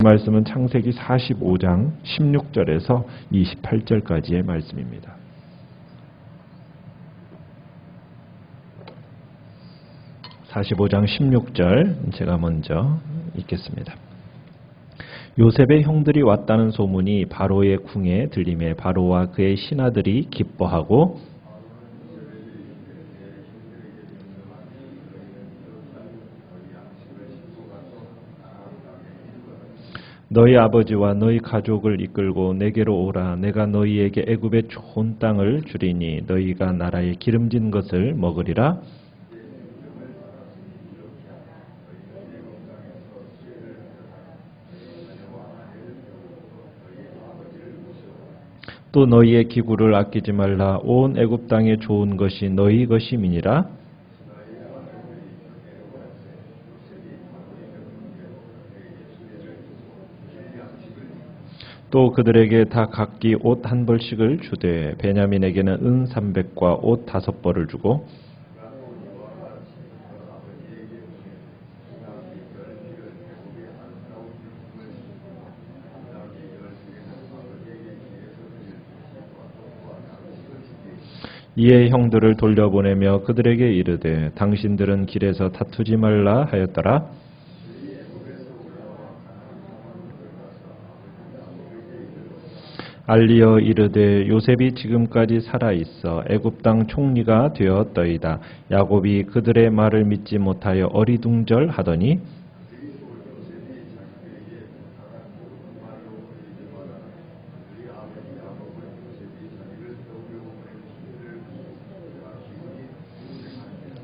말씀은 창세기 45장 16절에서 28절까지의 말씀입니다. (45장 16절) 제가 먼저 읽겠습니다. 요셉의 형들이 왔다는 소문이 바로의 궁에 들림에 바로와 그의 신하들이 기뻐하고 너희 아버지와 너희 가족을 이끌고 내게로 오라. 내가 너희에게 애굽의 좋은 땅을 주리니 너희가 나라의 기름진 것을 먹으리라. 또 너희의 기구를 아끼지 말라. 온 애굽 땅에 좋은 것이 너희 것임이니라. 또 그들에게 다 각기 옷 한 벌씩을 주되 베냐민에게는 은 300과 옷 5벌을 주고 이에 형들을 돌려보내며 그들에게 이르되 당신들은 길에서 다투지 말라 하였더라. 알리어 이르되 요셉이 지금까지 살아있어 애굽 땅 총리가 되었더이다. 야곱이 그들의 말을 믿지 못하여 어리둥절하더니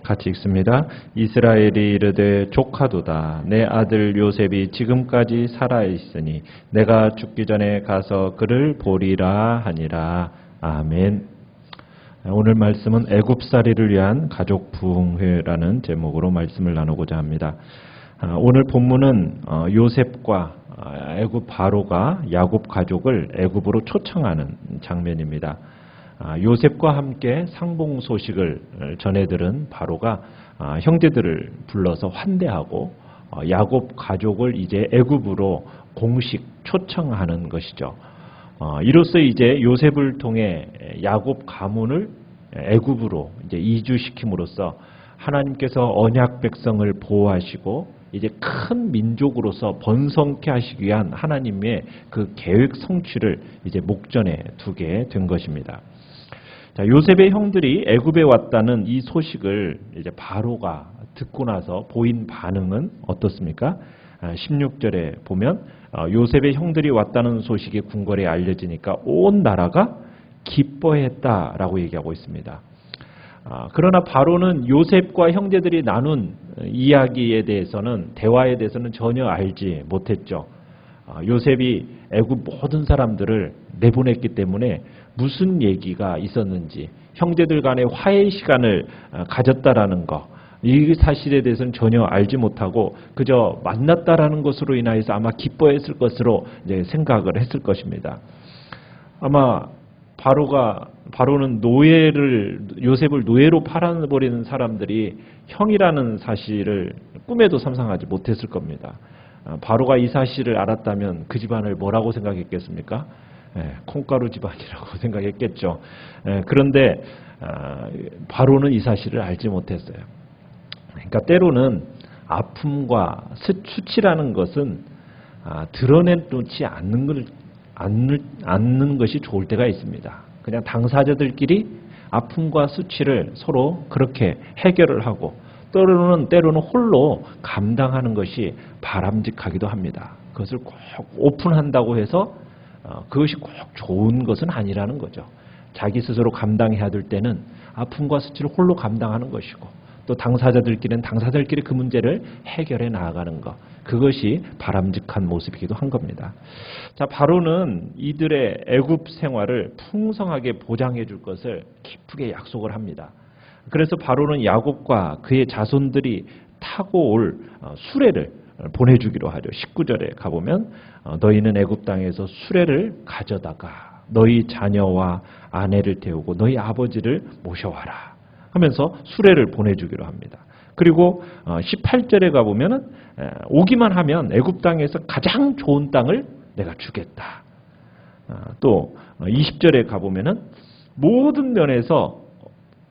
같이 읽습니다. 이스라엘이 이르되 조카도다. 내 아들 요셉이 지금까지 살아있으니 내가 죽기 전에 가서 그를 보리라 하니라. 아멘. 오늘 말씀은 애굽살이를 위한 가족 부흥회라는 제목으로 말씀을 나누고자 합니다. 오늘 본문은 요셉과 애굽 바로가 야곱 가족을 애굽으로 초청하는 장면입니다. 요셉과 함께 상봉 소식을 전해들은 바로가 형제들을 불러서 환대하고 야곱 가족을 이제 애굽으로 공식 초청하는 것이죠. 이로써 이제 요셉을 통해 야곱 가문을 애굽으로 이제 이주시킴으로써 하나님께서 언약 백성을 보호하시고 이제 큰 민족으로서 번성케 하시기 위한 하나님의 그 계획 성취를 이제 목전에 두게 된 것입니다. 자, 요셉의 형들이 애굽에 왔다는 이 소식을 이제 바로가 듣고 나서 보인 반응은 어떻습니까? 16절에 보면 요셉의 형들이 왔다는 소식이 궁궐에 알려지니까 온 나라가 기뻐했다라고 얘기하고 있습니다. 그러나 바로는 요셉과 형제들이 나눈 이야기에 대해서는 대화에 대해서는 전혀 알지 못했죠. 요셉이 애굽 모든 사람들을 내보냈기 때문에 무슨 얘기가 있었는지 형제들 간의 화해 시간을 가졌다라는 거, 이 사실에 대해서는 전혀 알지 못하고 그저 만났다라는 것으로 인하여서 아마 기뻐했을 것으로 이제 생각을 했을 것입니다. 아마 바로는 요셉을 노예로 팔아버리는 사람들이 형이라는 사실을 꿈에도 상상하지 못했을 겁니다. 바로가 이 사실을 알았다면 그 집안을 뭐라고 생각했겠습니까? 콩가루 집안이라고 생각했겠죠. 그런데 바로는 이 사실을 알지 못했어요. 그러니까 때로는 아픔과 수치라는 것은 드러내놓지 않는 것이 좋을 때가 있습니다. 그냥 당사자들끼리 아픔과 수치를 서로 그렇게 해결을 하고 때로는 홀로 감당하는 것이 바람직하기도 합니다. 그것을 꼭 오픈한다고 해서 그것이 꼭 좋은 것은 아니라는 거죠. 자기 스스로 감당해야 될 때는 아픔과 수치를 홀로 감당하는 것이고 또 당사자들끼리는 당사자들끼리 그 문제를 해결해 나아가는 것, 그것이 바람직한 모습이기도 한 겁니다. 자, 바로는 이들의 애굽 생활을 풍성하게 보장해 줄 것을 기쁘게 약속을 합니다. 그래서 바로는 야곱과 그의 자손들이 타고 올 수레를 보내주기로 하죠. 19절에 가보면 너희는 애굽 땅에서 수레를 가져다가 너희 자녀와 아내를 태우고 너희 아버지를 모셔와라 하면서 수레를 보내주기로 합니다. 그리고 18절에 가보면은 오기만 하면 애굽 땅에서 가장 좋은 땅을 내가 주겠다. 또 20절에 가보면은 모든 면에서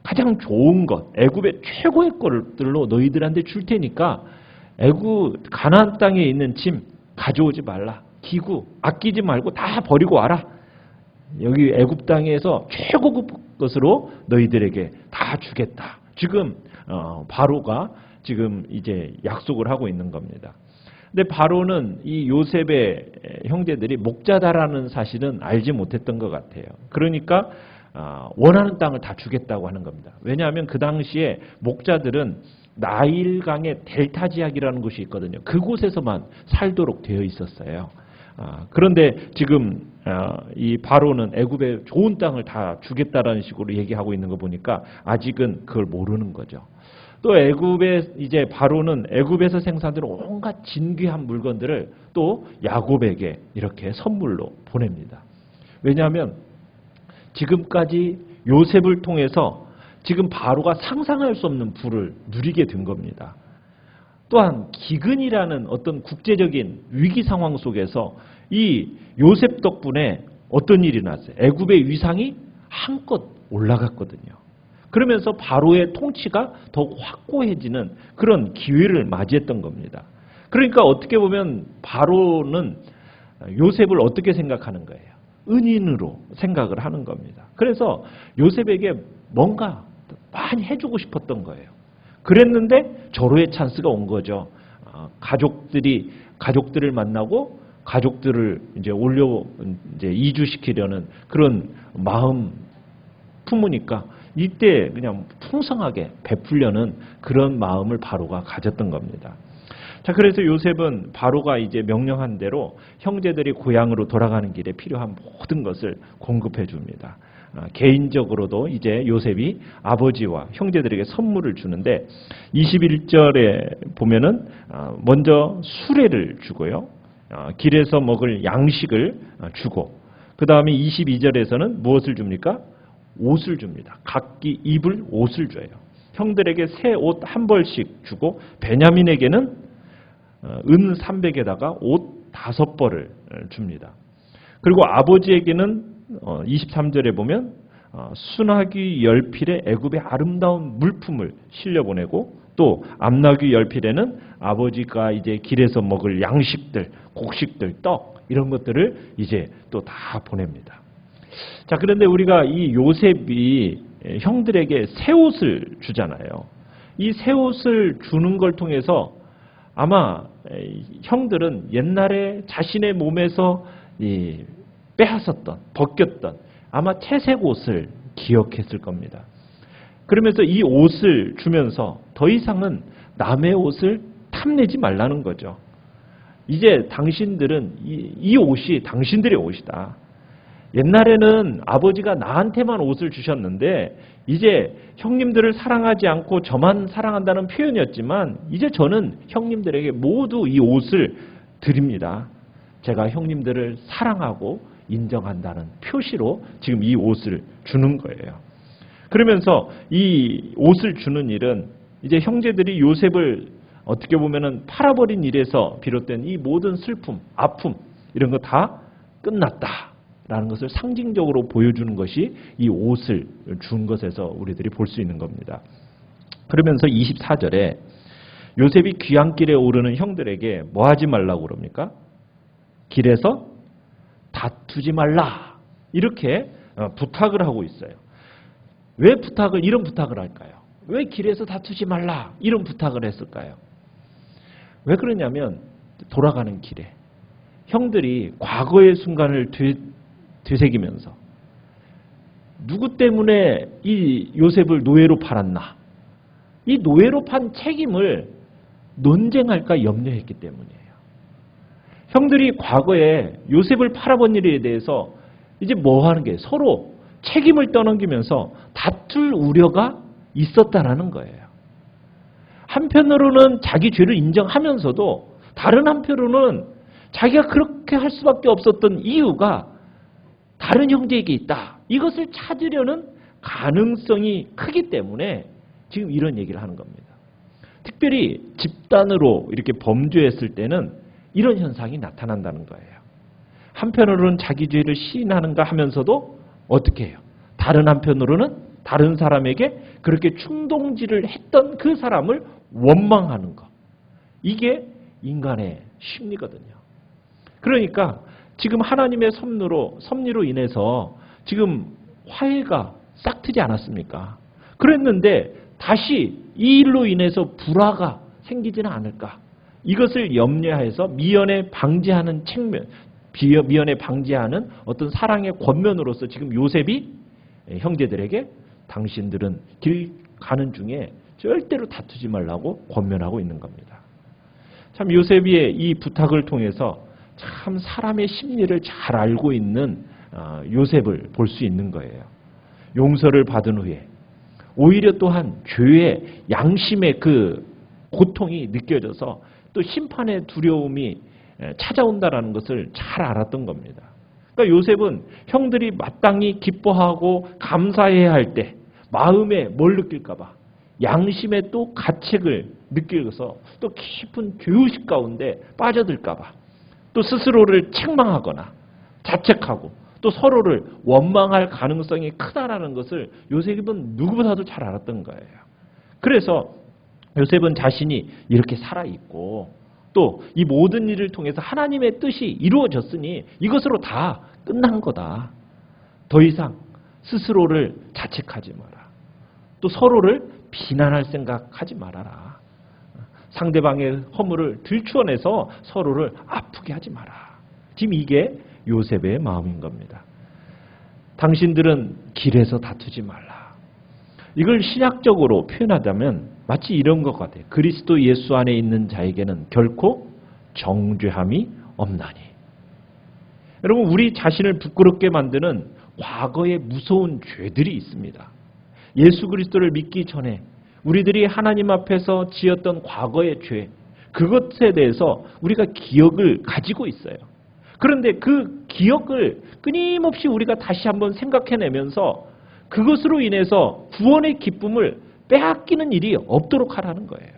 가장 좋은 것, 애굽의 최고의 것들로 너희들한테 줄 테니까 애굽 가나안 땅에 있는 짐 가져오지 말라. 기구 아끼지 말고 다 버리고 와라. 여기 애굽 땅에서 최고급 것으로 너희들에게 다 주겠다. 지금 바로가 지금 이제 약속을 하고 있는 겁니다. 근데 바로는 이 요셉의 형제들이 목자다라는 사실은 알지 못했던 것 같아요. 그러니까 원하는 땅을 다 주겠다고 하는 겁니다. 왜냐하면 그 당시에 목자들은 나일강의 델타 지역이라는 곳이 있거든요. 그곳에서만 살도록 되어 있었어요. 그런데 지금 이 바로는 애굽의 좋은 땅을 다 주겠다라는 식으로 얘기하고 있는 거 보니까 아직은 그걸 모르는 거죠. 또 애굽의 이제 바로는 애굽에서 생산되는 온갖 진귀한 물건들을 또 야곱에게 이렇게 선물로 보냅니다. 왜냐하면 지금까지 요셉을 통해서 지금 바로가 상상할 수 없는 부를 누리게 된 겁니다. 또한 기근이라는 어떤 국제적인 위기 상황 속에서 이 요셉 덕분에 어떤 일이 났어요? 애굽의 위상이 한껏 올라갔거든요. 그러면서 바로의 통치가 더욱 확고해지는 그런 기회를 맞이했던 겁니다. 그러니까 어떻게 보면 바로는 요셉을 어떻게 생각하는 거예요? 은인으로 생각을 하는 겁니다. 그래서 요셉에게 뭔가 많이 해주고 싶었던 거예요. 그랬는데 절호의 찬스가 온 거죠. 가족들을 만나고 가족들을 이제 이제 이주시키려는 그런 마음 품으니까 이때 그냥 풍성하게 베풀려는 그런 마음을 바로가 가졌던 겁니다. 자, 그래서 요셉은 바로가 이제 명령한 대로 형제들이 고향으로 돌아가는 길에 필요한 모든 것을 공급해 줍니다. 개인적으로도 이제 요셉이 아버지와 형제들에게 선물을 주는데 21절에 보면은 먼저 수레를 주고요. 길에서 먹을 양식을 주고 그 다음에 22절에서는 무엇을 줍니까? 옷을 줍니다. 각기 입을 옷을 줘요. 형들에게 새 옷 한 벌씩 주고 베냐민에게는 은 300에다가 옷 5벌을 줍니다. 그리고 아버지에게는 23절에 보면 순하귀 열필에 애굽의 아름다운 물품을 실려보내고 또 암나귀 열필에는 아버지가 이제 길에서 먹을 양식들, 곡식들, 떡 이런 것들을 이제 또 다 보냅니다. 자, 그런데 우리가 이 요셉이 형들에게 새 옷을 주잖아요. 이 새 옷을 주는 걸 통해서 아마 형들은 옛날에 자신의 몸에서 빼앗았던, 벗겼던 아마 채색 옷을 기억했을 겁니다. 그러면서 이 옷을 주면서 더 이상은 남의 옷을 탐내지 말라는 거죠. 이제 당신들은 이 옷이 당신들의 옷이다. 옛날에는 아버지가 나한테만 옷을 주셨는데 이제 형님들을 사랑하지 않고 저만 사랑한다는 표현이었지만 이제 저는 형님들에게 모두 이 옷을 드립니다. 제가 형님들을 사랑하고 인정한다는 표시로 지금 이 옷을 주는 거예요. 그러면서 이 옷을 주는 일은 이제 형제들이 요셉을 어떻게 보면은 팔아버린 일에서 비롯된 이 모든 슬픔, 아픔 이런 거 다 끝났다라는 것을 상징적으로 보여주는 것이 이 옷을 준 것에서 우리들이 볼 수 있는 겁니다. 그러면서 24절에 요셉이 귀향길에 오르는 형들에게 뭐 하지 말라고 그럽니까? 길에서 다투지 말라 이렇게 부탁을 하고 있어요. 왜 이런 부탁을 할까요? 왜 길에서 다투지 말라 이런 부탁을 했을까요? 왜 그러냐면 돌아가는 길에 형들이 과거의 순간을 되새기면서 누구 때문에 이 요셉을 노예로 팔았나? 이 노예로 판 책임을 논쟁할까 염려했기 때문이에요. 형들이 과거에 요셉을 팔아본 일에 대해서 이제 뭐 하는 게 서로 책임을 떠넘기면서 다툴 우려가 있었다라는 거예요. 한편으로는 자기 죄를 인정하면서도 다른 한편으로는 자기가 그렇게 할 수밖에 없었던 이유가 다른 형제에게 있다. 이것을 찾으려는 가능성이 크기 때문에 지금 이런 얘기를 하는 겁니다. 특별히 집단으로 이렇게 범죄했을 때는 이런 현상이 나타난다는 거예요. 한편으로는 자기 죄를 시인하는가 하면서도 어떻게 해요? 다른 한편으로는 다른 사람에게 그렇게 충동질을 했던 그 사람을 원망하는 거. 이게 인간의 심리거든요. 그러니까 지금 하나님의 섭리로 인해서 지금 화해가 싹트지 않았습니까? 그랬는데 다시 이 일로 인해서 불화가 생기지는 않을까? 이것을 염려해서 미연에 방지하는 측면, 미연에 방지하는 어떤 사랑의 권면으로서 지금 요셉이 형제들에게 당신들은 길 가는 중에 절대로 다투지 말라고 권면하고 있는 겁니다. 참 요셉의 이 부탁을 통해서 참 사람의 심리를 잘 알고 있는 요셉을 볼 수 있는 거예요. 용서를 받은 후에 오히려 또한 죄의 양심의 그 고통이 느껴져서 또 심판의 두려움이 찾아온다라는 것을 잘 알았던 겁니다. 그러니까 요셉은 형들이 마땅히 기뻐하고 감사해야 할 때 마음에 뭘 느낄까 봐 양심의 또 가책을 느끼면서 또 깊은 죄의식 가운데 빠져들까 봐 또 스스로를 책망하거나 자책하고 또 서로를 원망할 가능성이 크다라는 것을 요셉은 누구보다도 잘 알았던 거예요. 그래서 요셉은 자신이 이렇게 살아있고 또 이 모든 일을 통해서 하나님의 뜻이 이루어졌으니 이것으로 다 끝난 거다. 더 이상 스스로를 자책하지 마라. 또 서로를 비난할 생각하지 말아라. 상대방의 허물을 들추어내서 서로를 아프게 하지 마라. 지금 이게 요셉의 마음인 겁니다. 당신들은 길에서 다투지 말라. 이걸 신학적으로 표현하자면 마치 이런 것 같아요. 그리스도 예수 안에 있는 자에게는 결코 정죄함이 없나니. 여러분, 우리 자신을 부끄럽게 만드는 과거의 무서운 죄들이 있습니다. 예수 그리스도를 믿기 전에 우리들이 하나님 앞에서 지었던 과거의 죄, 그것에 대해서 우리가 기억을 가지고 있어요. 그런데 그 기억을 끊임없이 우리가 다시 한번 생각해내면서 그것으로 인해서 구원의 기쁨을 빼앗기는 일이 없도록 하라는 거예요.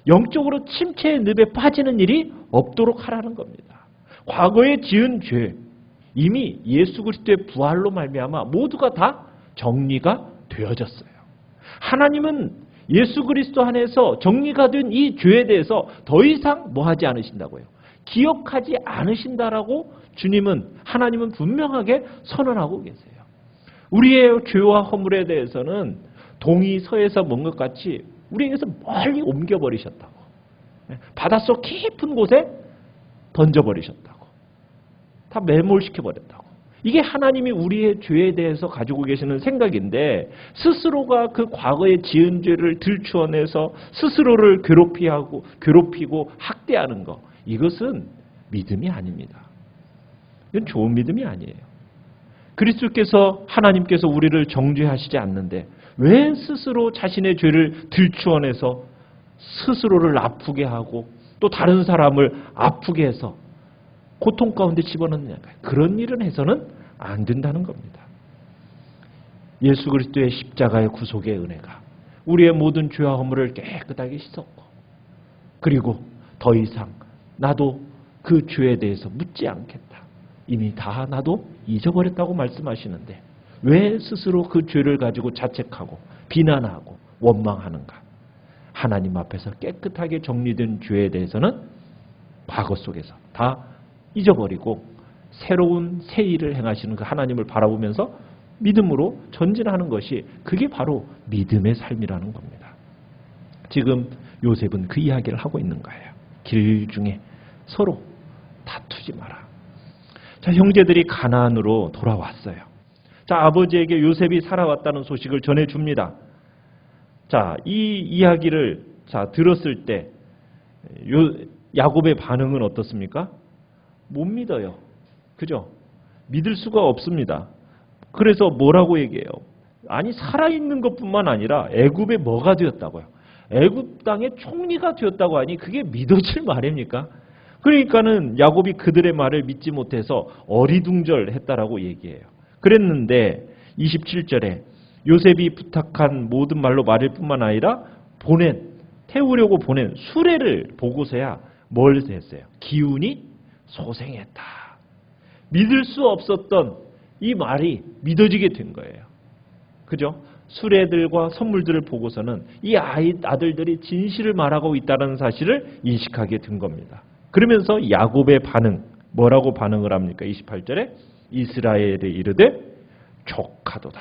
영적으로 침체의 늪에 빠지는 일이 없도록 하라는 겁니다. 과거에 지은 죄, 이미 예수 그리스도의 부활로 말미암아 모두가 다 정리가 되어졌어요. 하나님은 예수 그리스도 안에서 정리가 된 이 죄에 대해서 더 이상 뭐 하지 않으신다고요? 기억하지 않으신다라고 하나님은 분명하게 선언하고 계세요. 우리의 죄와 허물에 대해서는 동이 서에서 먼 것 같이 우리에게서 멀리 옮겨버리셨다고. 바닷속 깊은 곳에 던져버리셨다고. 다 매몰시켜버렸다고. 이게 하나님이 우리의 죄에 대해서 가지고 계시는 생각인데 스스로가 그 과거에 지은 죄를 들추어내서 스스로를 괴롭히고 학대하는 것. 이것은 믿음이 아닙니다. 이건 좋은 믿음이 아니에요. 그리스도께서 하나님께서 우리를 정죄하시지 않는데 왜 스스로 자신의 죄를 들추어내서 스스로를 아프게 하고 또 다른 사람을 아프게 해서 고통 가운데 집어넣느냐. 그런 일은 해서는 안 된다는 겁니다. 예수 그리스도의 십자가의 구속의 은혜가 우리의 모든 죄와 허물을 깨끗하게 씻었고 그리고 더 이상 나도 그 죄에 대해서 묻지 않겠다. 이미 다 나도 잊어버렸다고 말씀하시는데 왜 스스로 그 죄를 가지고 자책하고 비난하고 원망하는가? 하나님 앞에서 깨끗하게 정리된 죄에 대해서는 과거 속에서 다 잊어버리고 새로운 새 일을 행하시는 그 하나님을 바라보면서 믿음으로 전진하는 것이 그게 바로 믿음의 삶이라는 겁니다. 지금 요셉은 그 이야기를 하고 있는 거예요. 길 중에 서로 다투지 마라. 자, 형제들이 가나안으로 돌아왔어요. 자, 아버지에게 요셉이 살아왔다는 소식을 전해줍니다. 자, 이 이야기를 들었을 때 야곱의 반응은 어떻습니까? 못 믿어요. 그죠? 믿을 수가 없습니다. 그래서 뭐라고 얘기해요? 아니, 살아있는 것뿐만 아니라 애굽에 뭐가 되었다고요? 애굽 땅의 총리가 되었다고 하니 그게 믿어질 말입니까? 그러니까는 야곱이 그들의 말을 믿지 못해서 어리둥절했다라고 얘기해요. 그랬는데 27절에 요셉이 부탁한 모든 말로 말일 뿐만 아니라 보낸 태우려고 보낸 수레를 보고서야 뭘 했어요? 기운이 소생했다. 믿을 수 없었던 이 말이 믿어지게 된 거예요. 그죠? 수레들과 선물들을 보고서는 이 아들들이 진실을 말하고 있다는 사실을 인식하게 된 겁니다. 그러면서 야곱의 반응, 뭐라고 반응을 합니까? 28절에 이스라엘에 이르되 족하도다.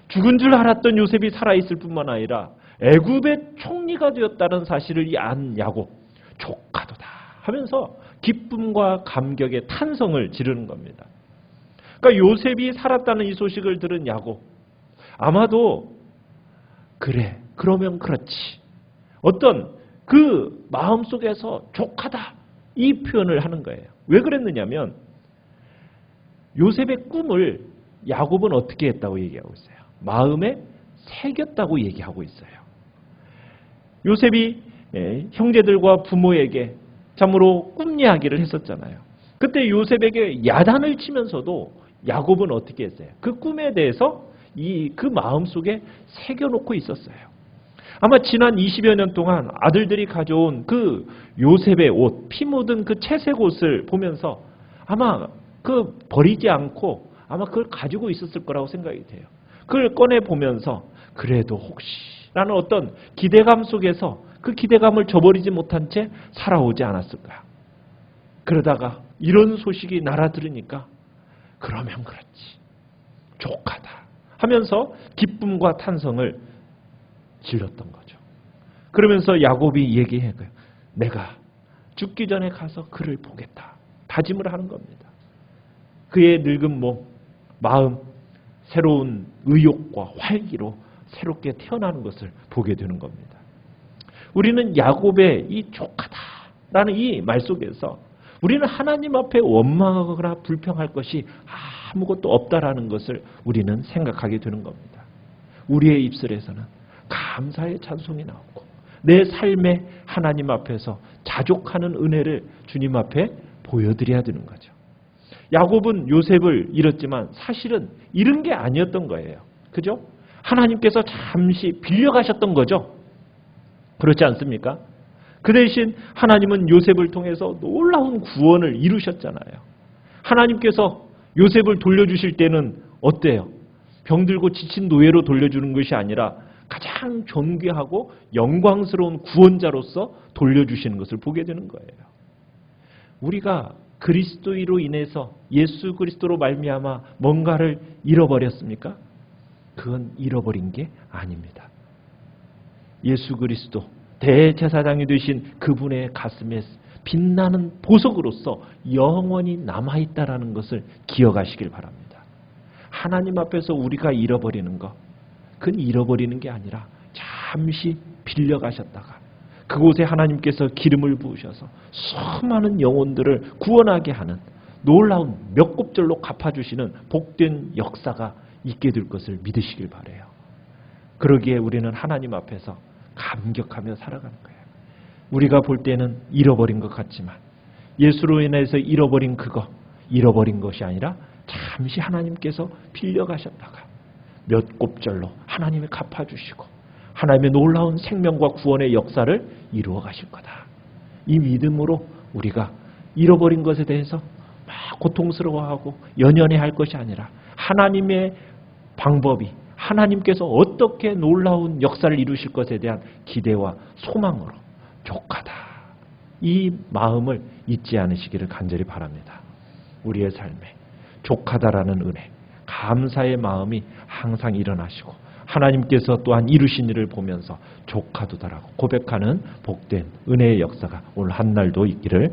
죽은 줄 알았던 요셉이 살아있을 뿐만 아니라 애굽의 총리가 되었다는 사실을 안 야곱, 족하도다 하면서 기쁨과 감격의 탄성을 지르는 겁니다. 그러니까 요셉이 살았다는 이 소식을 들은 야곱, 아마도 그래, 그러면 그렇지. 어떤 그 마음속에서 족하다 이 표현을 하는 거예요. 왜 그랬느냐면 요셉의 꿈을 야곱은 어떻게 했다고 얘기하고 있어요? 마음에 새겼다고 얘기하고 있어요. 요셉이 형제들과 부모에게 참으로 꿈 이야기를 했었잖아요. 그때 요셉에게 야단을 치면서도 야곱은 어떻게 했어요? 그 꿈에 대해서 그 마음속에 새겨놓고 있었어요. 아마 지난 20여 년 동안 아들들이 가져온 그 요셉의 옷, 피 묻은 그 채색 옷을 보면서 아마 그 버리지 않고 아마 그걸 가지고 있었을 거라고 생각이 돼요. 그걸 꺼내 보면서 그래도 혹시라는 어떤 기대감 속에서 그 기대감을 저버리지 못한 채 살아오지 않았을까. 그러다가 이런 소식이 날아들으니까 그러면 그렇지. 족하다 하면서 기쁨과 탄성을 질렀던 거죠. 그러면서 야곱이 얘기해요. 내가 죽기 전에 가서 그를 보겠다. 다짐을 하는 겁니다. 그의 늙은 몸, 마음, 새로운 의욕과 활기로 새롭게 태어나는 것을 보게 되는 겁니다. 우리는 야곱의 이 족하다라는 이 말 속에서 우리는 하나님 앞에 원망하거나 불평할 것이 아무것도 없다라는 것을 우리는 생각하게 되는 겁니다. 우리의 입술에서는 감사의 찬송이 나오고 내 삶에 하나님 앞에서 자족하는 은혜를 주님 앞에 보여드려야 되는 거죠. 야곱은 요셉을 잃었지만 사실은 잃은 게 아니었던 거예요. 그죠? 하나님께서 잠시 빌려가셨던 거죠. 그렇지 않습니까? 그 대신 하나님은 요셉을 통해서 놀라운 구원을 이루셨잖아요. 하나님께서 요셉을 돌려주실 때는 어때요? 병들고 지친 노예로 돌려주는 것이 아니라 가장 존귀하고 영광스러운 구원자로서 돌려주시는 것을 보게 되는 거예요. 우리가 그리스도로 인해서 예수 그리스도로 말미암아 뭔가를 잃어버렸습니까? 그건 잃어버린 게 아닙니다. 예수 그리스도 대제사장이 되신 그분의 가슴에 빛나는 보석으로서 영원히 남아있다라는 것을 기억하시길 바랍니다. 하나님 앞에서 우리가 잃어버리는 것, 그건 잃어버리는 게 아니라 잠시 빌려가셨다가 그곳에 하나님께서 기름을 부으셔서 수많은 영혼들을 구원하게 하는 놀라운 몇 곱절로 갚아주시는 복된 역사가 있게 될 것을 믿으시길 바라요. 그러기에 우리는 하나님 앞에서 감격하며 살아가는 거예요. 우리가 볼 때는 잃어버린 것 같지만 예수로 인해서 잃어버린 그거, 잃어버린 것이 아니라 잠시 하나님께서 빌려가셨다가 몇 곱절로 하나님이 갚아주시고 하나님의 놀라운 생명과 구원의 역사를 이루어 가실 거다. 이 믿음으로 우리가 잃어버린 것에 대해서 막 고통스러워하고 연연해할 것이 아니라 하나님의 방법이 하나님께서 어떻게 놀라운 역사를 이루실 것에 대한 기대와 소망으로 족하다. 이 마음을 잊지 않으시기를 간절히 바랍니다. 우리의 삶에 족하다라는 은혜, 감사의 마음이 항상 일어나시고 하나님께서 또한 이루신 일을 보면서 족하도다라고 고백하는 복된 은혜의 역사가 오늘 한날도 있기를